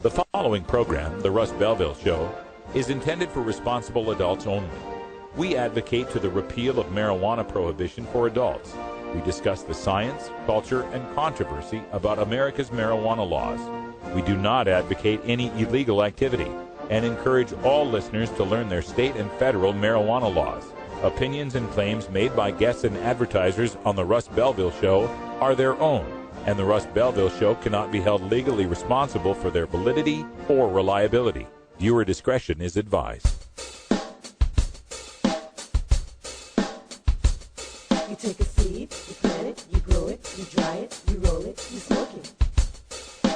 The following program, The Russ Belville Show, is intended for responsible adults only. We advocate to the repeal of marijuana prohibition for adults. We discuss the science, culture, and controversy about America's marijuana laws. We do not advocate any illegal activity and encourage all listeners to learn their state and federal marijuana laws. Opinions and claims made by guests and advertisers on The Russ Belville Show are their own, and The Russ Belville Show cannot be held legally responsible for their validity or reliability. Viewer discretion is advised. You take a seed, you plant it, you grow it, you dry it, you roll it, you smoke it.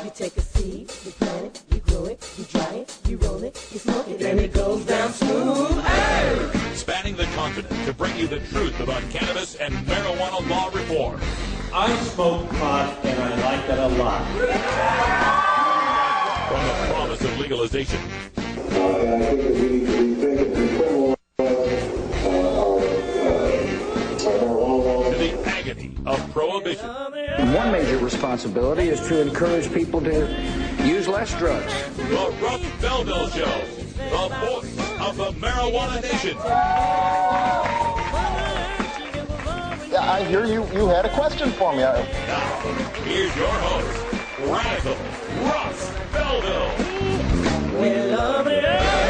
You take a seed, you plant it, you grow it, you dry it, you roll it, you smoke it, and it goes down smooth. Hey! Spanning the continent to bring you the truth about cannabis and marijuana law reform. I smoke pot, and I like it a lot. From the promise of legalization. And I think that we need to rethink and decriminalize our marijuana laws. To the agony of prohibition. One major responsibility is to encourage people to use less drugs. The Russ Belville Show, the voice of the marijuana nation. Yeah, I hear you had a question for me. Now, here's your host, Radical Russ Belville.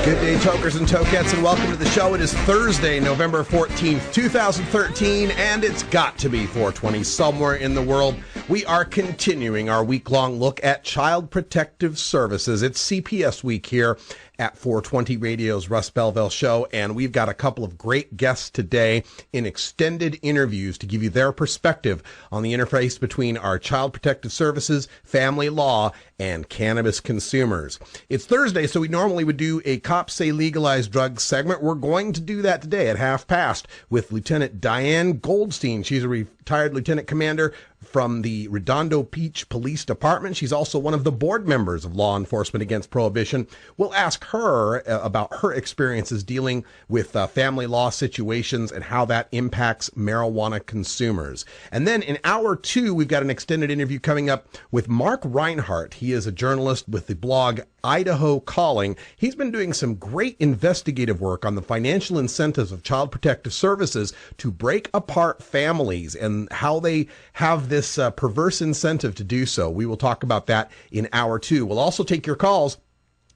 Good day, tokers and tokettes, and welcome to the show. It is Thursday, November 14th, 2013, and it's got to be 420 somewhere in the world. We are continuing our week-long look at Child Protective Services. It's CPS week here at 420 Radio's Russ Belville Show, and we've got a couple of great guests today in extended interviews to give you their perspective on the interface between our Child Protective Services, family law, and cannabis consumers. It's Thursday, so we normally would do a Cops Say Legalized Drugs segment. We're going to do that today at 5:30 with Lieutenant Diane Goldstein. She's a retired lieutenant commander from the Redondo Beach Police Department. She's also one of the board members of Law Enforcement Against Prohibition. We'll ask her about her experiences dealing with family law situations and how that impacts marijuana consumers. And then in hour 2, we've got an extended interview coming up with Mark Reinhart. He is a journalist with the blog Idaho Calling. He's been doing some great investigative work on the financial incentives of Child Protective Services to break apart families and how they have this perverse incentive to do so. We will talk about that in hour 2. We'll also take your calls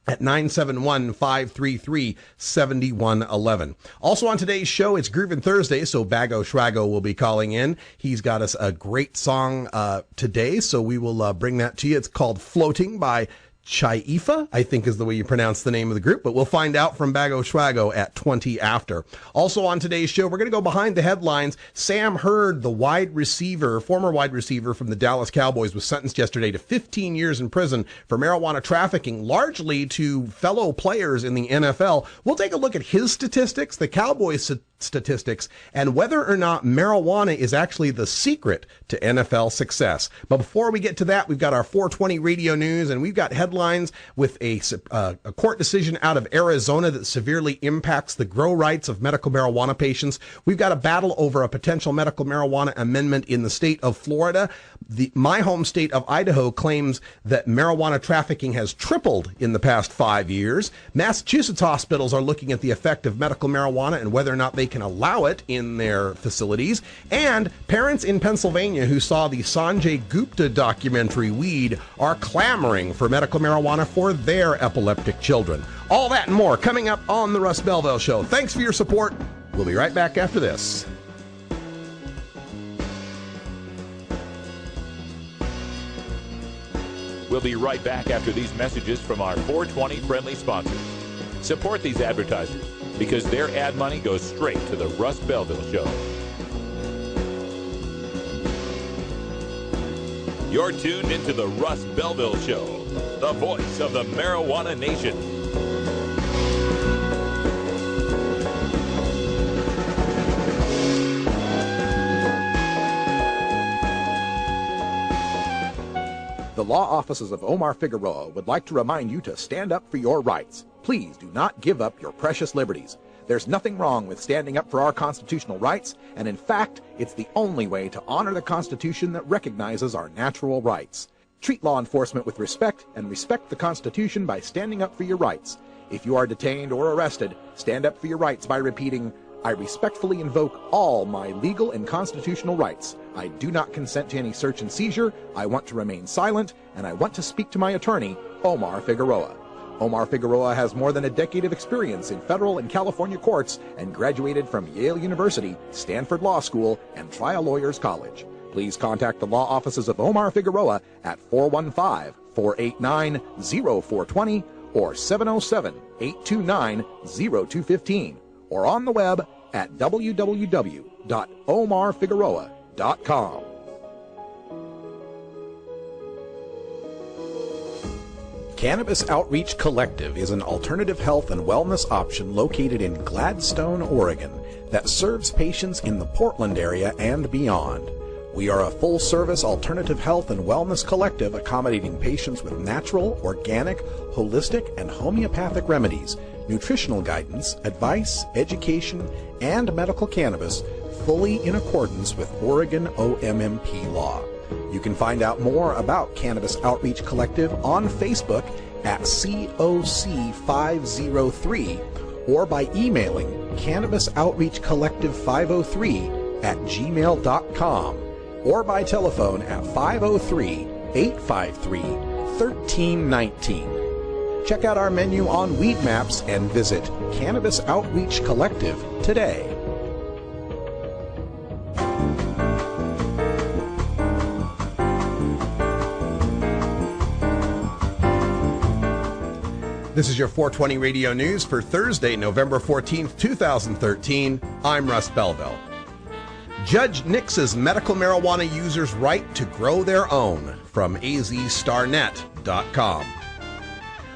at 971-533-7111. Also on today's show, it's Groovin' Thursday, so Bago Schwago will be calling in. He's got us a great song today, so we will bring that to you. It's called Floating by Chaifa, I think is the way you pronounce the name of the group, but we'll find out from Bago Schwago at 20 after. Also on today's show, we're going to go behind the headlines. Sam Hurd, the former wide receiver from the Dallas Cowboys, was sentenced yesterday to 15 years in prison for marijuana trafficking, largely to fellow players in the NFL. We'll take a look at his statistics, the Cowboys' statistics, and whether or not marijuana is actually the secret to NFL success. But before we get to that, we've got our 420 radio news, and we've got headlines with a court decision out of Arizona that severely impacts the grow rights of medical marijuana patients. We've got a battle over a potential medical marijuana amendment in the state of Florida. My home state of Idaho claims that marijuana trafficking has tripled in the past 5 years. Massachusetts hospitals are looking at the effect of medical marijuana and whether or not they can allow it in their facilities. And parents in Pennsylvania who saw the Sanjay Gupta documentary Weed are clamoring for medical marijuana for their epileptic children. All that and more coming up on the Russ Belville Show. Thanks for your support. We'll be right back after this. We'll be right back after these messages from our 420 friendly sponsors. Support these advertisers because their ad money goes straight to the Russ Belville Show. You're tuned into the Russ Belville Show, the voice of the marijuana nation. The law offices of Omar Figueroa would like to remind you to stand up for your rights. Please do not give up your precious liberties. There's nothing wrong with standing up for our constitutional rights, and in fact, it's the only way to honor the Constitution that recognizes our natural rights. Treat law enforcement with respect and respect the Constitution by standing up for your rights. If you are detained or arrested, stand up for your rights by repeating, I respectfully invoke all my legal and constitutional rights. I do not consent to any search and seizure. I want to remain silent, and I want to speak to my attorney, Omar Figueroa. Omar Figueroa has more than a decade of experience in federal and California courts and graduated from Yale University, Stanford Law School, and Trial Lawyers College. Please contact the law offices of Omar Figueroa at 415-489-0420 or 707-829-0215, or on the web at www.omarfigueroa.com. Cannabis Outreach Collective is an alternative health and wellness option located in Gladstone, Oregon, that serves patients in the Portland area and beyond. We are a full-service alternative health and wellness collective accommodating patients with natural, organic, holistic, and homeopathic remedies, nutritional guidance, advice, education, and medical cannabis, fully in accordance with Oregon OMMP law. You can find out more about Cannabis Outreach Collective on Facebook at COC503 or by emailing cannabisoutreachcollective503@gmail.com or by telephone at 503-853-1319. Check out our menu on Weed Maps and visit Cannabis Outreach Collective today. This is your 420 Radio News for Thursday, November 14th, 2013. I'm Russ Belville. Judge nixes medical marijuana users' right to grow their own, from azstarnet.com.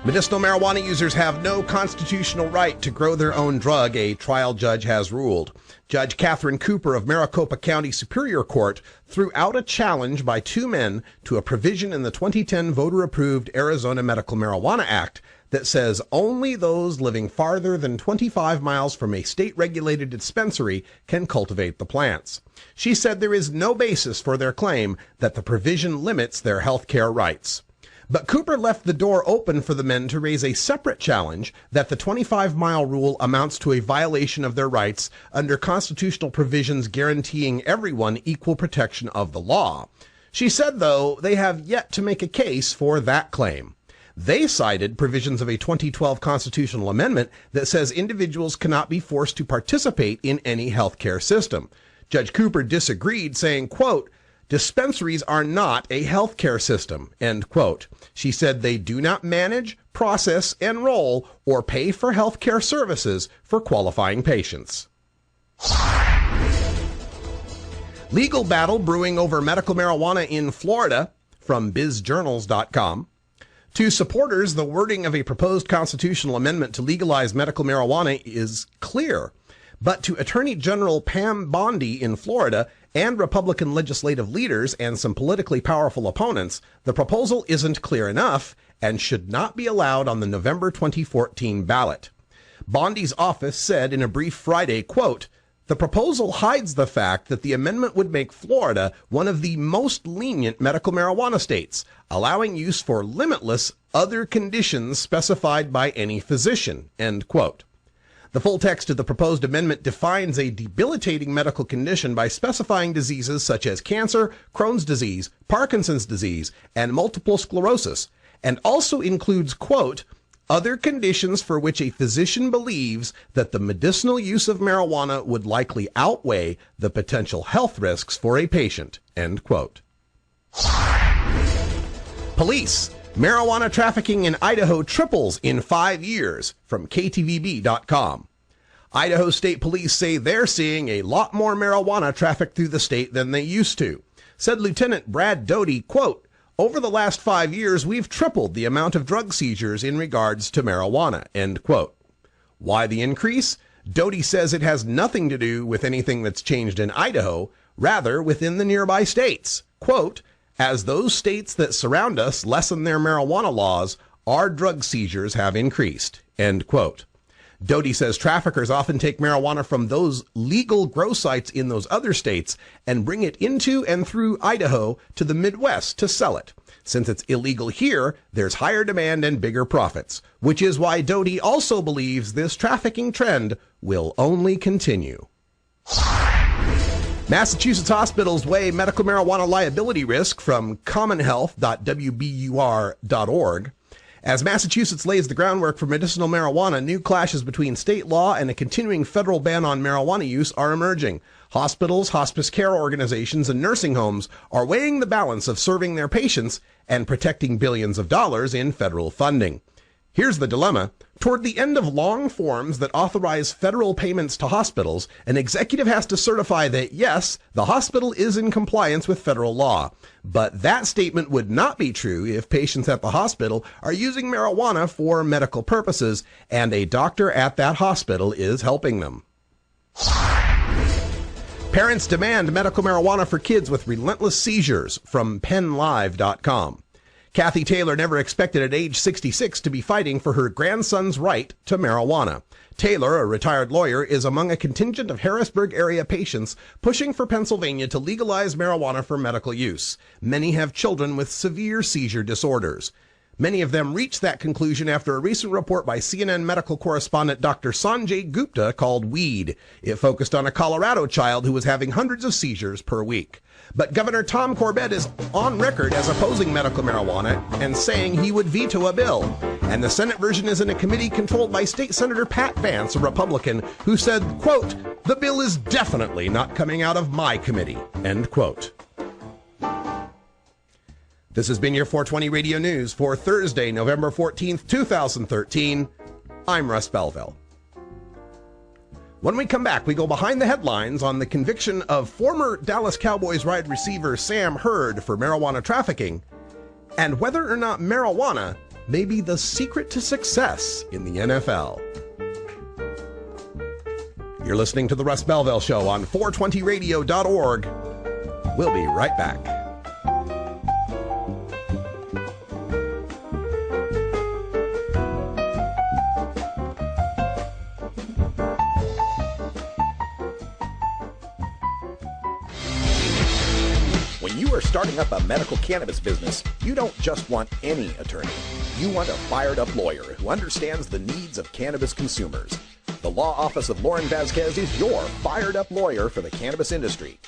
Medicinal marijuana users have no constitutional right to grow their own drug, a trial judge has ruled. Judge Catherine Cooper of Maricopa County Superior Court threw out a challenge by two men to a provision in the 2010 voter-approved Arizona Medical Marijuana Act that says only those living farther than 25 miles from a state-regulated dispensary can cultivate the plants. She said there is no basis for their claim that the provision limits their health care rights. But Cooper left the door open for the men to raise a separate challenge that the 25-mile rule amounts to a violation of their rights under constitutional provisions guaranteeing everyone equal protection of the law. She said, though, they have yet to make a case for that claim. They cited provisions of a 2012 constitutional amendment that says individuals cannot be forced to participate in any healthcare system. Judge Cooper disagreed, saying, quote, dispensaries are not a healthcare system, end quote. She said they do not manage, process, enroll, or pay for healthcare services for qualifying patients. Legal battle brewing over medical marijuana in Florida, from bizjournals.com. To supporters, the wording of a proposed constitutional amendment to legalize medical marijuana is clear. But to Attorney General Pam Bondi in Florida and Republican legislative leaders and some politically powerful opponents, the proposal isn't clear enough and should not be allowed on the November 2014 ballot. Bondi's office said in a brief Friday, quote, the proposal hides the fact that the amendment would make Florida one of the most lenient medical marijuana states, allowing use for limitless other conditions specified by any physician, end quote. The full text of the proposed amendment defines a debilitating medical condition by specifying diseases such as cancer, Crohn's disease, Parkinson's disease, and multiple sclerosis, and also includes, quote, other conditions for which a physician believes that the medicinal use of marijuana would likely outweigh the potential health risks for a patient, end quote. Police. Marijuana trafficking in Idaho triples in 5 years, from KTVB.com. Idaho State Police say they're seeing a lot more marijuana traffic through the state than they used to. Said Lieutenant Brad Doty, quote, over the last 5 years, we've tripled the amount of drug seizures in regards to marijuana, end quote. Why the increase? Doty says it has nothing to do with anything that's changed in Idaho, rather within the nearby states. Quote, as those states that surround us lessen their marijuana laws, our drug seizures have increased, end quote. Doty says traffickers often take marijuana from those legal grow sites in those other states and bring it into and through Idaho to the Midwest to sell it. Since it's illegal here, there's higher demand and bigger profits, which is why Doty also believes this trafficking trend will only continue. Massachusetts hospitals weigh medical marijuana liability risk from commonhealth.wbur.org. As Massachusetts lays the groundwork for medicinal marijuana, new clashes between state law and a continuing federal ban on marijuana use are emerging. Hospitals, hospice care organizations, and nursing homes are weighing the balance of serving their patients and protecting billions of dollars in federal funding. Here's the dilemma. Toward the end of long forms that authorize federal payments to hospitals, an executive has to certify that, yes, the hospital is in compliance with federal law. But that statement would not be true if patients at the hospital are using marijuana for medical purposes and a doctor at that hospital is helping them. Parents demand medical marijuana for kids with relentless seizures from PennLive.com. Kathy Taylor never expected at age 66 to be fighting for her grandson's right to marijuana. Taylor, a retired lawyer, is among a contingent of Harrisburg area patients pushing for Pennsylvania to legalize marijuana for medical use. Many have children with severe seizure disorders. Many of them reached that conclusion after a recent report by CNN medical correspondent Dr. Sanjay Gupta called Weed. It focused on a Colorado child who was having hundreds of seizures per week. But Governor Tom Corbett is on record as opposing medical marijuana and saying he would veto a bill. And the Senate version is in a committee controlled by State Senator Pat Vance, a Republican, who said, quote, "The bill is definitely not coming out of my committee," end quote. This has been your 420 Radio News for Thursday, November 14th, 2013. I'm Russ Belville. When we come back, we go behind the headlines on the conviction of former Dallas Cowboys wide receiver Sam Hurd for marijuana trafficking, and whether or not marijuana may be the secret to success in the NFL. You're listening to The Russ Belville Show on 420radio.org. We'll be right back. When you are starting up a medical cannabis business, you don't just want any attorney. You want a fired-up lawyer who understands the needs of cannabis consumers. The law office of Lauren Vasquez is your fired-up lawyer for the cannabis industry.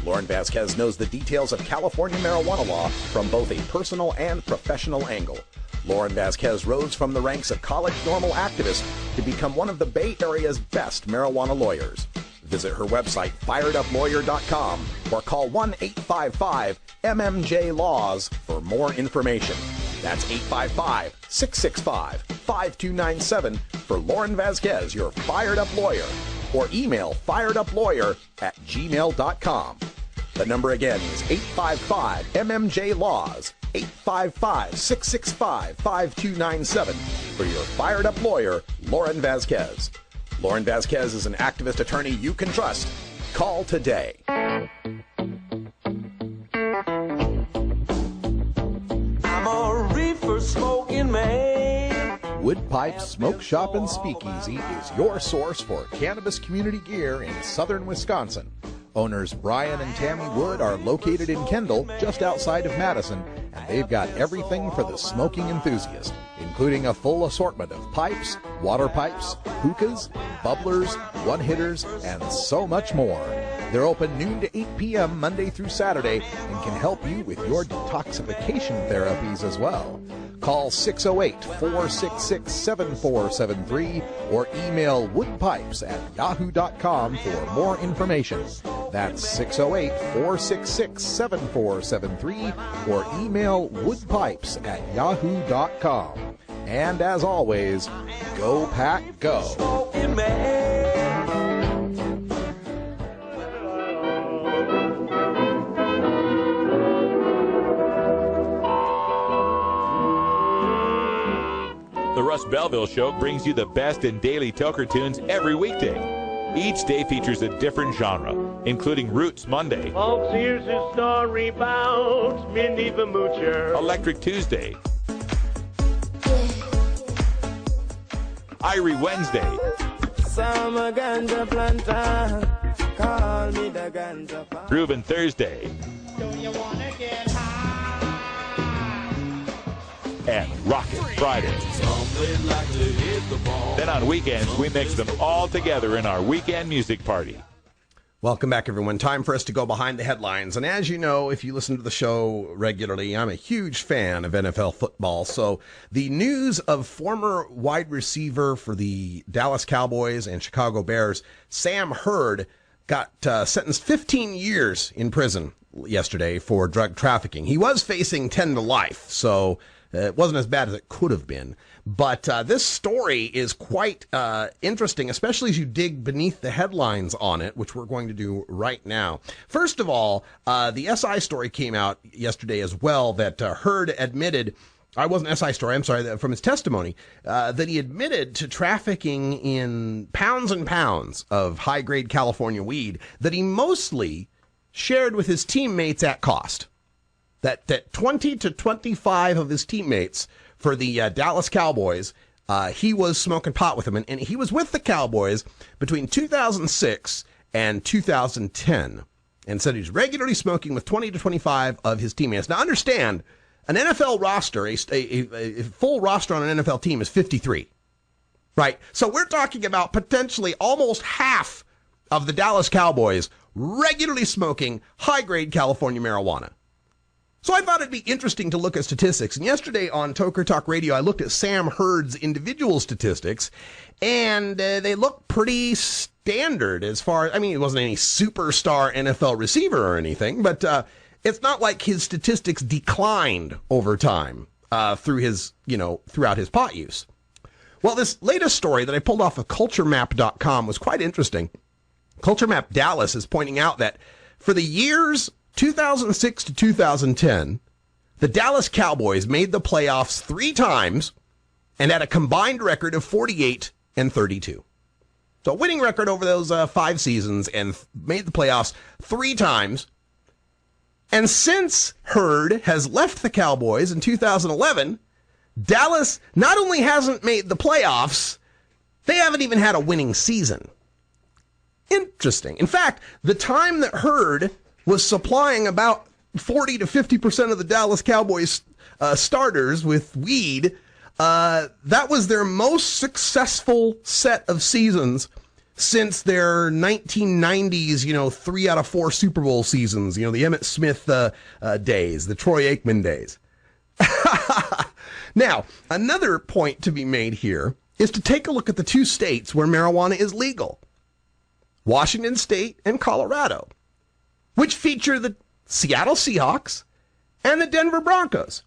Lauren Vasquez knows the details of California marijuana law from both a personal and professional angle. Lauren Vasquez rose from the ranks of college normal activists to become one of the Bay Area's best marijuana lawyers. Visit her website, fireduplawyer.com, or call 1-855-MMJ-LAWS for more information. That's 855-665-5297 for Lauren Vasquez, your fired-up lawyer, or email fireduplawyer@gmail.com. The number again is 855-MMJ-LAWS, 855-665-5297 for your fired-up lawyer, Lauren Vasquez. Lauren Vasquez is an activist attorney you can trust. Call today. I'm a reefer smoking man. Wood Pipe Smoke Shop and Speakeasy is your source for cannabis community gear in southern Wisconsin. Owners Brian and Tammy Wood are located in Kendall, just outside of Madison, and they've got everything for the smoking enthusiast, including a full assortment of pipes, water pipes, hookahs, bubblers, one-hitters, and so much more. They're open noon to 8 p.m. Monday through Saturday and can help you with your detoxification therapies as well. Call 608-466-7473 or email woodpipes@yahoo.com for more information. That's 608-466-7473 or email woodpipes@yahoo.com. And as always, go Pack Go. Smoking man. The Russ Belville Show brings you the best in daily toker tunes every weekday. Each day features a different genre, including Roots Monday, Folks, here's a story about Mindy the Moocher. Electric Tuesday, Irie Wednesday, Yes, I'm a ganja planter. Call me the ganja planter. Groovin' Thursday. Don't you wanna get high? And Rockin' Friday. Then on weekends, we mix them all together in our weekend music party. Welcome back, everyone. Time for us to go behind the headlines. And as you know, if you listen to the show regularly, I'm a huge fan of NFL football. So the news of former wide receiver for the Dallas Cowboys and Chicago Bears, Sam Hurd, got sentenced 15 years in prison yesterday for drug trafficking. He was facing 10 to life, so it wasn't as bad as it could have been. But this story is quite interesting, especially as you dig beneath the headlines on it, which we're going to do right now. First of all, the SI story came out yesterday as well that Hurd admitted, I wasn't SI story, I'm sorry, from his testimony, that he admitted to trafficking in pounds and pounds of high-grade California weed that he mostly shared with his teammates at cost. That 20 to 25 of his teammates for the Dallas Cowboys, he was smoking pot with them. And he was with the Cowboys between 2006 and 2010 and said he's regularly smoking with 20 to 25 of his teammates. Now, understand, an NFL roster, a full roster on an NFL team is 53, right? So we're talking about potentially almost half of the Dallas Cowboys regularly smoking high-grade California marijuana. So I thought it'd be interesting to look at statistics. And yesterday on Toker Talk Radio, I looked at Sam Hurd's individual statistics, and they look pretty standard as far as, I mean, he wasn't any superstar NFL receiver or anything, but it's not like his statistics declined over time throughout his pot use. Well, this latest story that I pulled off of CultureMap.com was quite interesting. CultureMap Dallas is pointing out that for the years 2006 to 2010, the Dallas Cowboys made the playoffs 3 times and had a combined record of 48 and 32. So a winning record over those 5 seasons and made the playoffs 3 times. And since Hurd has left the Cowboys in 2011, Dallas not only hasn't made the playoffs, they haven't even had a winning season. Interesting. In fact, the time that Hurd was supplying about 40 to 50% of the Dallas Cowboys starters with weed, that was their most successful set of seasons since their 1990s, 3 out of 4 Super Bowl seasons, the Emmitt Smith days, the Troy Aikman days. Now, another point to be made here is to take a look at the 2 states where marijuana is legal, Washington State and Colorado, which feature the Seattle Seahawks and the Denver Broncos.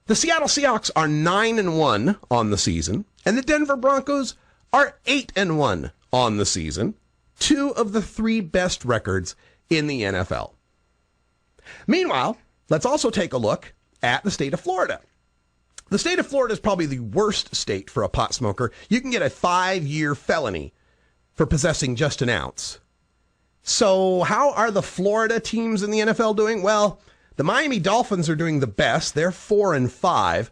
The Seattle Seahawks are 9-1 on the season, and the Denver Broncos are 8-1 on the season, 2 of the 3 best records in the NFL. Meanwhile, let's also take a look at the state of Florida. The state of Florida is probably the worst state for a pot smoker. You can get a 5-year felony for possessing just an ounce. So how are the Florida teams in the NFL doing? Well, the Miami Dolphins are doing the best. They're 4-5.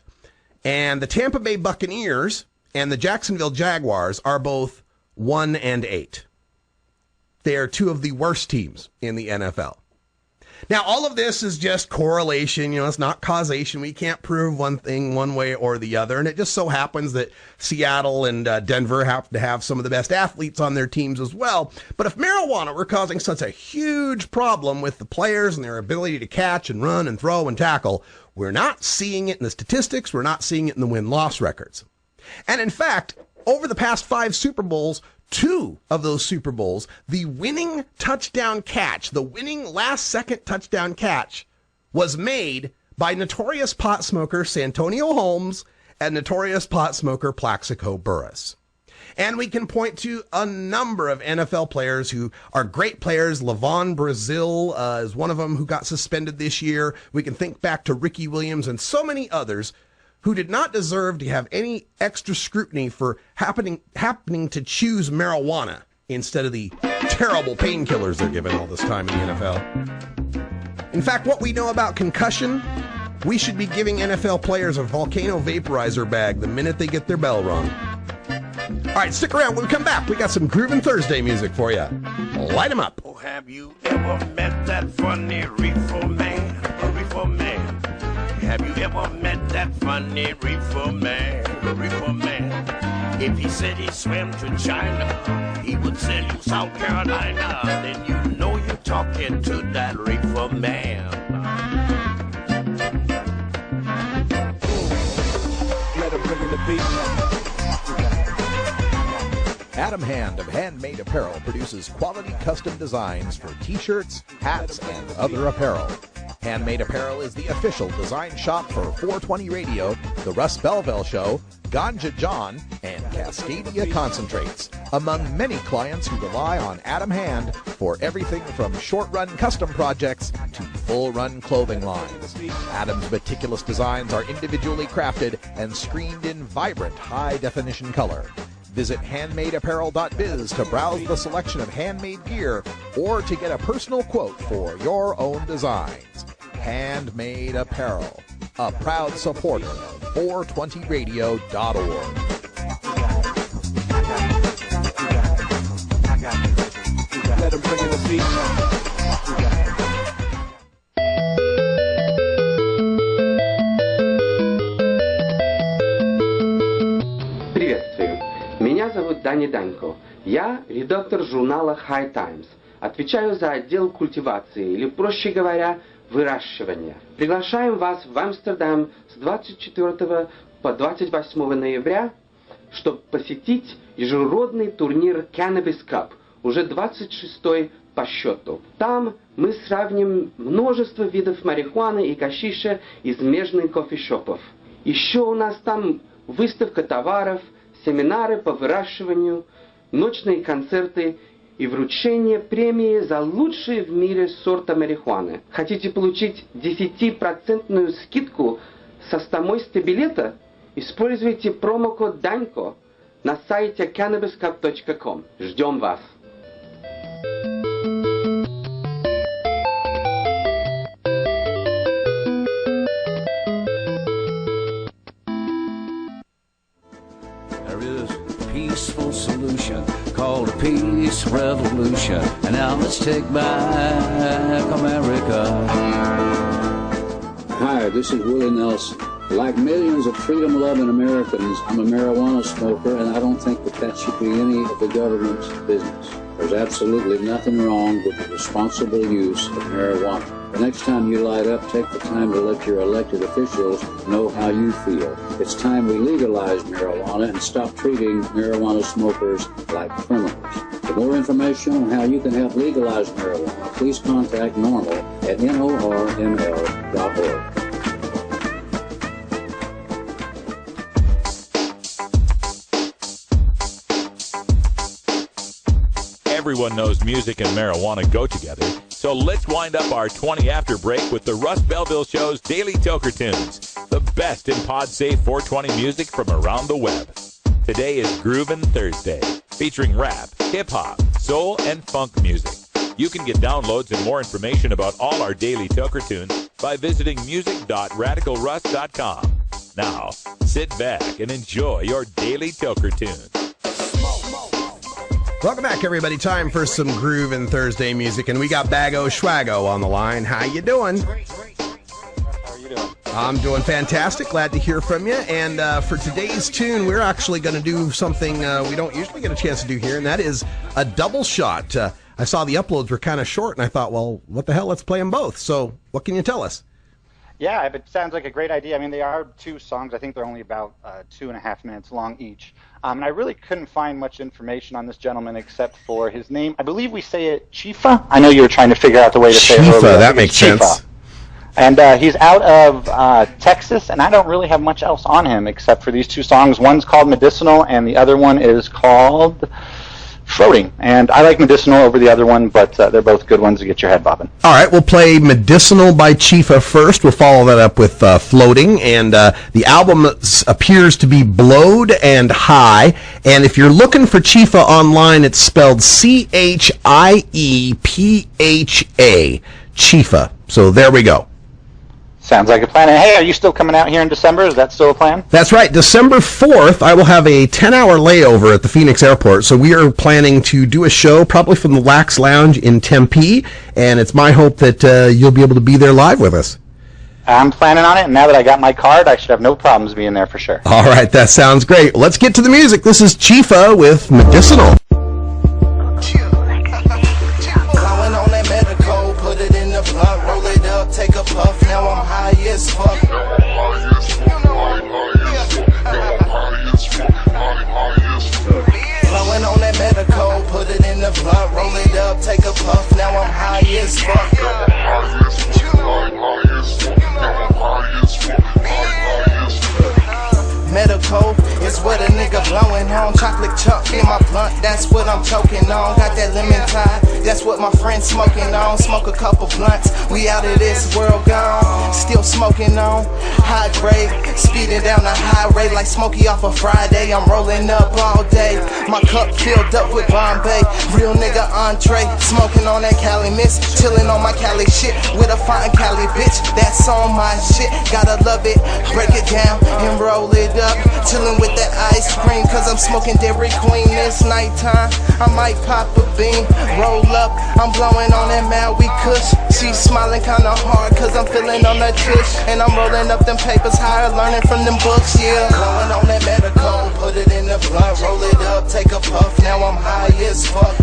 And the Tampa Bay Buccaneers and the Jacksonville Jaguars are both 1-8. They are 2 of the worst teams in the NFL. Now, all of this is just correlation. It's not causation. We can't prove one thing one way or the other. And it just so happens that Seattle and Denver happen to have some of the best athletes on their teams as well. But if marijuana were causing such a huge problem with the players and their ability to catch and run and throw and tackle, we're not seeing it in the statistics. We're not seeing it in the win-loss records. And in fact, over the past 5 Super Bowls, 2 of those Super Bowls, the winning touchdown catch, the winning last-second touchdown catch, was made by notorious pot smoker Santonio Holmes and notorious pot smoker Plaxico Burress. And we can point to a number of NFL players who are great players. Levon Brazil is one of them who got suspended this year. We can think back to Ricky Williams and so many others who did not deserve to have any extra scrutiny for happening to choose marijuana instead of the terrible painkillers they're given all this time in the NFL. In fact, what we know about concussion, we should be giving NFL players a volcano vaporizer bag the minute they get their bell rung. All right, stick around. When we come back, we got some Groovin' Thursday music for you. Light 'em up. Oh, have you ever met that funny reefer man? A reefer man. Have you ever met that funny reefer man? A reefer man. If he said he swam to China, he would sell you South Carolina. Then you know you're talking to that reefer man. Let him bring in the beat. Adam Hand of Handmade Apparel produces quality custom designs for t-shirts, hats, and other apparel. Handmade Apparel is the official design shop for 420 Radio, The Russ Belville Show, Ganja John, and Cascadia Concentrates, among many clients who rely on Adam Hand for everything from short-run custom projects to full-run clothing lines. Adam's meticulous designs are individually crafted and screened in vibrant, high-definition color. Visit handmadeapparel.biz to browse the selection of handmade gear or to get a personal quote for your own designs. Handmade Apparel, a proud supporter of 420radio.org. Let him bring in the beat. Меня зовут Дани Данько. Я редактор журнала High Times. Отвечаю за отдел культивации, или, проще говоря, выращивания. Приглашаем вас в Амстердам с 24 по 28 ноября, чтобы посетить ежегодный турнир Cannabis Cup, уже 26-й по счету. Там мы сравним множество видов марихуаны и гашиша из смежных кофешопов. Еще у нас там выставка товаров, семинары по выращиванию, ночные концерты и вручение премии за лучший в мире сорт марихуаны. Хотите получить 10% скидку со стоимости билета? Используйте промокод Данько на сайте cannabiscup.com. Ждем вас! Peaceful solution called a peace revolution, and now let's take back America. Hi, this is Willie Nelson. Like millions of freedom-loving Americans, I'm a marijuana smoker, and I don't think that should be any of the government's business. There's absolutely nothing wrong with the responsible use of marijuana. The next time you light up, take the time to let your elected officials know how you feel. It's time we legalize marijuana and stop treating marijuana smokers like criminals. For more information on how you can help legalize marijuana, please contact NORML at norml.org. Everyone knows music and marijuana go together, so let's wind up our 20 after break with the Russ Belville Show's Daily Toker Tunes, the best in pod-safe 420 music from around the web. Today is Groovin' Thursday, featuring rap, hip-hop, soul, and funk music. You can get downloads and more information about all our Daily Toker Tunes by visiting music.radicalruss.com. Now, sit back and enjoy your Daily Toker Tunes. Welcome back, everybody. Time for some Groovin' Thursday music, and we got Bago Schwago on the line. How you doing? How are you doing? I'm doing fantastic. Glad to hear from you. And for today's tune, we're actually going to do something we don't usually get a chance to do here, and that is a double shot. I saw the uploads were kind of short, and I thought, well, what the hell? Let's play them both. So what can you tell us? Yeah, it sounds like a great idea. I mean, they are two songs. I think they're only about 2.5 minutes long each. And I really couldn't find much information on this gentleman except for his name. I believe we say it Chifa. I know you were trying to figure out the way to say it earlier. Chifa, that makes sense. And he's out of Texas, and I don't really have much else on him except for these two songs. One's called Medicinal, and the other one is called Floating. And I like Medicinal over the other one, but they're both good ones to get your head bobbing. All right, we'll play Medicinal by Chifa first. We'll follow that up with Floating. And the album appears to be Blowed and High. And if you're looking for Chifa online, it's spelled Chiepa. Chifa. So there we go. Sounds like a plan. And hey, are you still coming out here in December? Is that still a plan? That's right. December 4th, I will have a 10-hour layover at the Phoenix airport. So we are planning to do a show probably from the Wax Lounge in Tempe. And it's my hope that you'll be able to be there live with us. I'm planning on it. And now that I got my card, I should have no problems being there for sure. All right. That sounds great. Let's get to the music. This is Chifa with Medicinal. Take a puff, now I'm high as fuck. Blowing on that medical, put it in the blunt, roll it up, take a puff, now I'm high as fuck. Medical is what a nigga blowing on. Chocolate chunk in my blunt, that's what I'm choking on. Got that lemon pie, that's what my friend's smoking on. Smoke a couple blunts, we out of this world gone. Still smoking on, high grade, speeding down the highway like Smokey off a Friday. I'm rolling up all day, my cup filled up with Bombay. Real nigga entree, smoking on that Cali mist, chilling on my Cali shit with a fine Cali bitch. That's on my shit, gotta love it, break it down and roll it up. Chillin' with that ice cream, cause I'm smoking Dairy Queen. It's nighttime, I might pop a bean, roll up, I'm blowing on that Maui Kush. She's smiling kinda hard, cause I'm feeling on that tush. And I'm rolling up them papers higher, learning from them books, yeah. Blowing on that medical, put it in the blunt, roll it up, take a puff, now I'm high as fuck.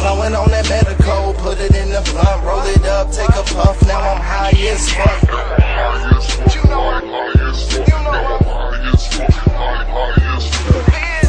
Blowing on that medical, put it in the blunt, roll it up, take a puff, now I'm high as fuck.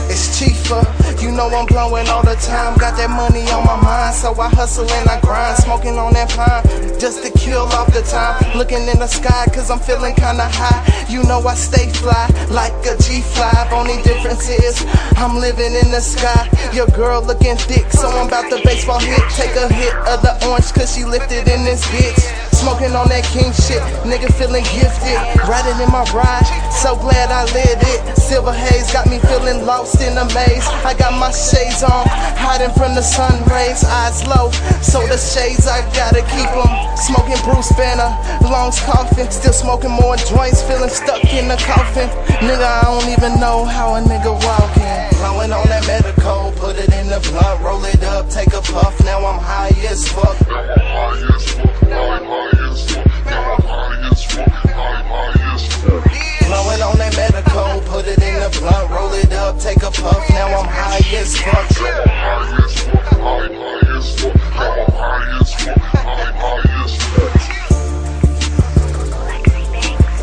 It's Chifa, you know I'm blowing all the time. Got that money on my mind, so I hustle and I grind. Smoking on that pine, just to kill off the time. Looking in the sky, cause I'm feeling kinda high. You know I stay fly, like a G5. Only difference is, I'm living in the sky. Your girl looking thick, so I'm about to baseball hit. Take a hit of the orange, cause she lifted in this bitch. Smoking on that king shit, nigga feeling gifted. Riding in my ride, so glad I lit it. Silver haze got me feeling lost in a maze. I got my shades on, hiding from the sun rays. Eyes low, so the shades I gotta keep them. Smoking Bruce Banner, lungs coughing. Still smoking more joints, feeling stuck in the coffin. Nigga, I don't even know how a nigga walking. Blowing on that medical, put it in the blunt, roll it up, take a puff, now I'm high as fuck. Blowing on that medical, put it in the blunt, roll it up, take a puff, now I'm high as fuck.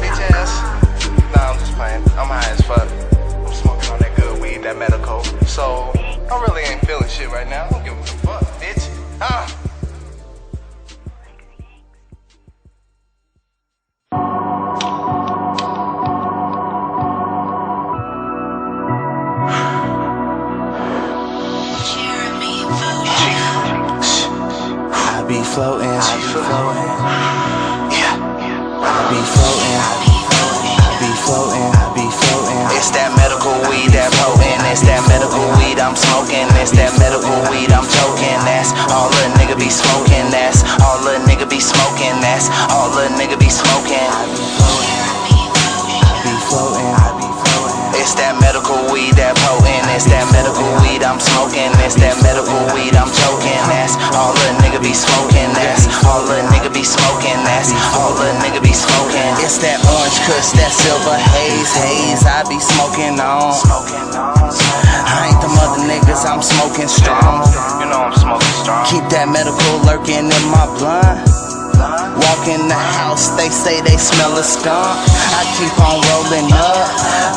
Bitch ass. Nah, I'm just playing. I'm high as fuck. I'm smoking on that good weed, that medical. So, I really ain't feeling shit right now. I don't give a fuck, bitch. I be floating, yeah. I be floating. It's that medical weed, that potent. It's that medical weed I'm smoking. It's that medical weed I'm choking. That's all a nigga be smoking. That's all a nigga be smoking. That's all a nigga be smoking. I be floating. It's that medical weed, that potent. It's that medical weed I'm smoking. It's that medical weed I'm choking. That's all a nigga be smoking. That's all a nigga be smoking. That's all a nigga be smoking. It's that orange kush, that silver haze I be smoking on. I ain't them other niggas, I'm smoking strong. You know I'm smoking strong. Keep that medical lurking in my blunt. Walk in the house, they say they smell a skunk. I keep on rolling up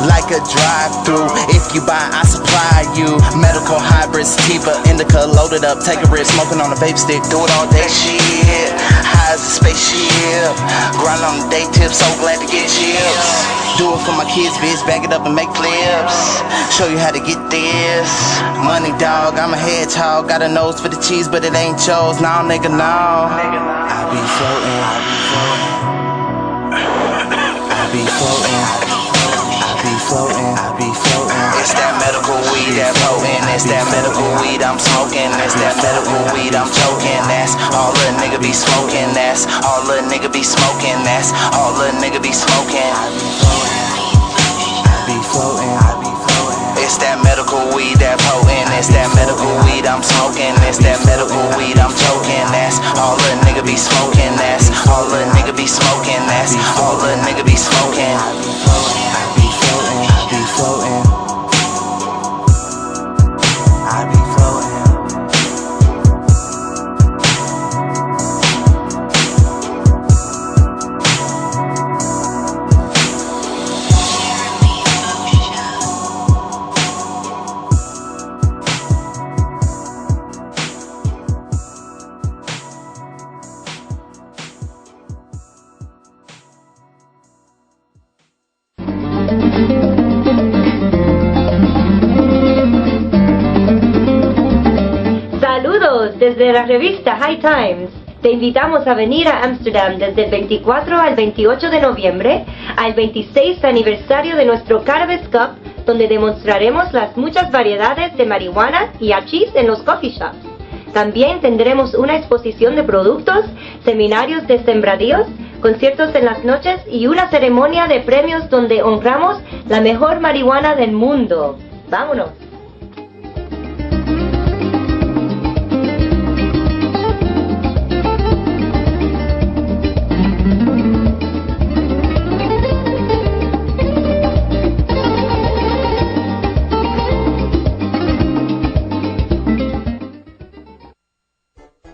like a drive-thru. If you buy, I supply you. Medical hybrids, Tiva, indica, loaded up. Take a rip, smoking on a vape stick. Do it all day, shit. High as a spaceship. Grind on the day tip, so glad to get chips. Do it for my kids, bitch. Bag it up and make flips. Show you how to get this. Money, dog, I'm a hedgehog. Got a nose for the cheese, but it ain't chose. Nah, nigga, no. I be floating. It's that medical weed, that potent. It's that medical weed I'm smoking. It's that medical weed I'm choking. That's all a nigga be smoking. That's all a nigga be smoking. That's all a nigga be smoking. I be floating. It's that medical weed, that potent. It's that medical weed I'm smoking. It's that medical weed I'm choking. That's all a nigga be smoking. That's all a nigga be smoking. That's all a nigga be smoking. I be floating. I be floating. I be floating. Desde la revista High Times, te invitamos a venir a Ámsterdam desde el 24 al 28 de noviembre al 26 aniversario de nuestro Cannabis Cup, donde demostraremos las muchas variedades de marihuana y hachís en los coffee shops. También tendremos una exposición de productos, seminarios de sembradíos, conciertos en las noches y una ceremonia de premios donde honramos la mejor marihuana del mundo. ¡Vámonos!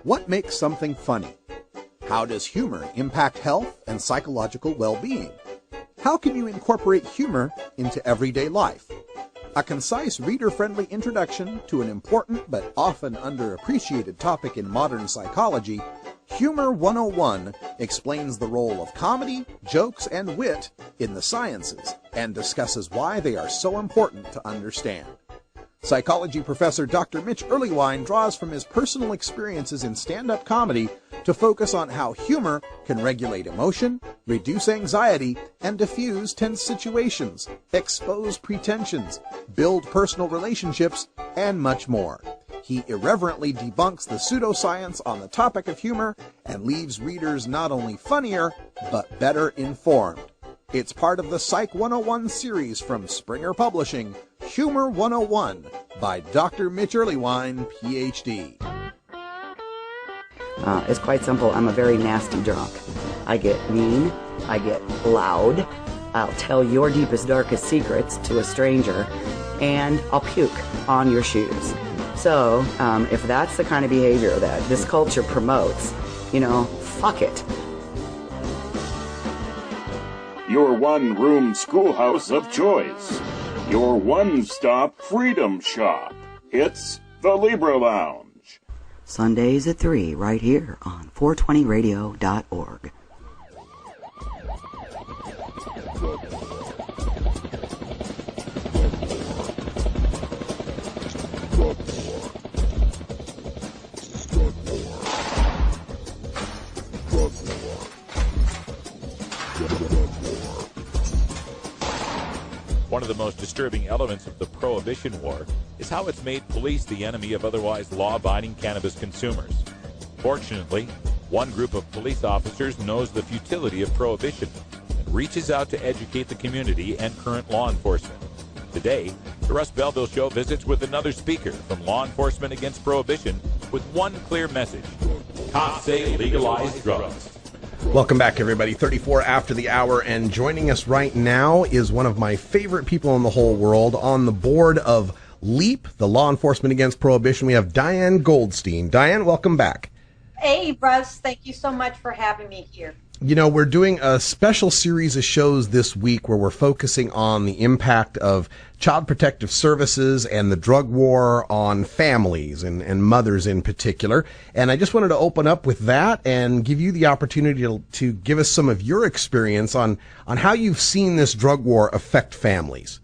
What makes something funny? How does humor impact health and psychological well-being? How can you incorporate humor into everyday life? A concise, reader-friendly introduction to an important but often underappreciated topic in modern psychology, Humor 101 explains the role of comedy, jokes, and wit in the sciences and discusses why they are so important to understand. Psychology professor Dr. Mitch Earlywine draws from his personal experiences in stand-up comedy to focus on how humor can regulate emotion, reduce anxiety, and diffuse tense situations, expose pretensions, build personal relationships, and much more. He irreverently debunks the pseudoscience on the topic of humor and leaves readers not only funnier, but better informed. It's part of the Psych 101 series from Springer Publishing, Humor 101 by Dr. Mitch Earlywine, Ph.D. It's quite simple. I'm a very nasty drunk. I get mean. I get loud. I'll tell your deepest, darkest secrets to a stranger, and I'll puke on your shoes. So, if that's the kind of behavior that this culture promotes, fuck it. Your one-room schoolhouse of choice. Your one-stop freedom shop. It's the Libra Lounge. Sundays at 3 right here on 420radio.org. One of the most disturbing elements of the Prohibition War is how it's made police the enemy of otherwise law-abiding cannabis consumers. Fortunately, one group of police officers knows the futility of prohibition and reaches out to educate the community and current law enforcement. Today, the Russ Belville Show visits with another speaker from Law Enforcement Against Prohibition with one clear message. Cops say legalize drugs. Welcome back, everybody. 34 after the hour, and joining us right now is one of my favorite people in the whole world. On the board of LEAP, the Law Enforcement Against Prohibition, we have Diane Goldstein. Diane, welcome back. Hey, Russ. Thank you so much for having me here. We're doing a special series of shows this week where we're focusing on the impact of Child Protective Services and the drug war on families and mothers in particular. And I just wanted to open up with that and give you the opportunity to give us some of your experience on how you've seen this drug war affect families.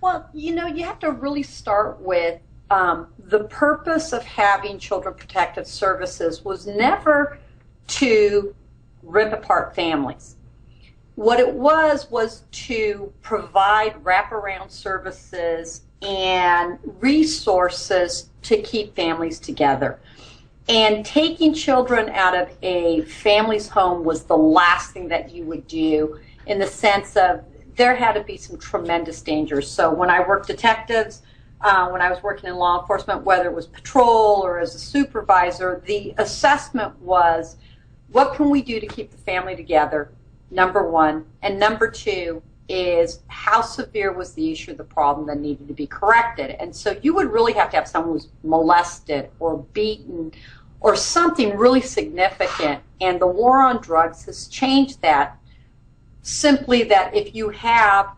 Well, you have to really start with the purpose of having Child Protective Services was never to rip apart families. What it was to provide wraparound services and resources to keep families together. And taking children out of a family's home was the last thing that you would do, in the sense of there had to be some tremendous dangers. So when I worked detectives, when I was working in law enforcement, whether it was patrol or as a supervisor, the assessment was, what can we do to keep the family together, number one, and number two is how severe was the issue, the problem that needed to be corrected. And so you would really have to have someone who's molested or beaten or something really significant. And the war on drugs has changed that. Simply that if you have,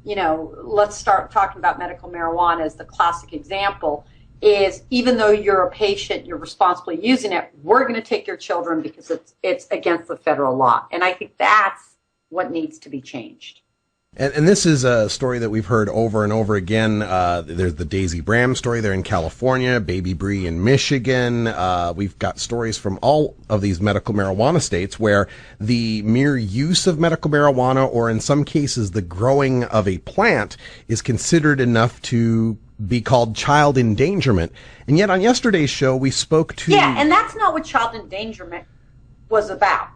let's start talking about medical marijuana as the classic example, is even though you're a patient, you're responsibly using it, we're going to take your children because it's against the federal law. And I think that's what needs to be changed. And this is a story that we've heard over and over again. There's the Daisy Bram story there in California, Baby Bree in Michigan. We've got stories from all of these medical marijuana states where the mere use of medical marijuana, or in some cases the growing of a plant, is considered enough to be called child endangerment. And yet on yesterday's show we spoke to... Yeah, and that's not what child endangerment was about.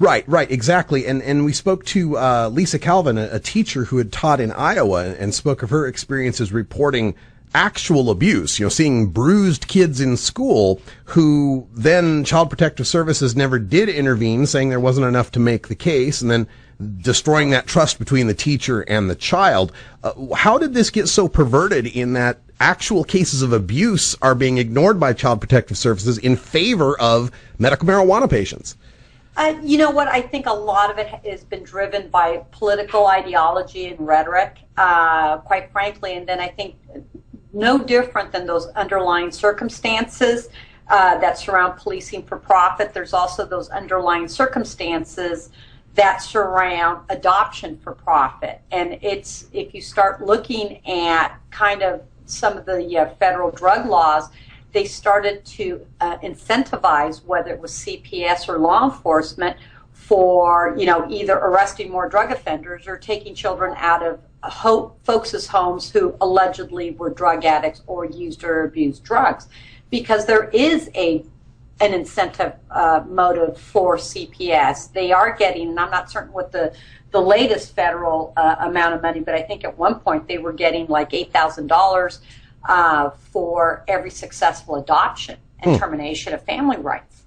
Right, exactly. And we spoke to Lisa Calvin, a teacher who had taught in Iowa, and spoke of her experiences reporting actual abuse, seeing bruised kids in school who then Child Protective Services never did intervene, saying there wasn't enough to make the case, and then destroying that trust between the teacher and the child. How did this get so perverted in that actual cases of abuse are being ignored by Child Protective Services in favor of medical marijuana patients? You know what? I think a lot of it has been driven by political ideology and rhetoric, quite frankly. And then I think no different than those underlying circumstances that surround policing for profit. There's also those underlying circumstances that surround adoption for profit. And it's, if you start looking at kind of some of the federal drug laws, they started to incentivize, whether it was CPS or law enforcement, for either arresting more drug offenders or taking children out of folks' homes who allegedly were drug addicts or used or abused drugs, because there is an incentive motive for CPS. They are getting, and I'm not certain what the latest federal amount of money, but I think at one point they were getting like $8,000 for every successful adoption and termination of family rights.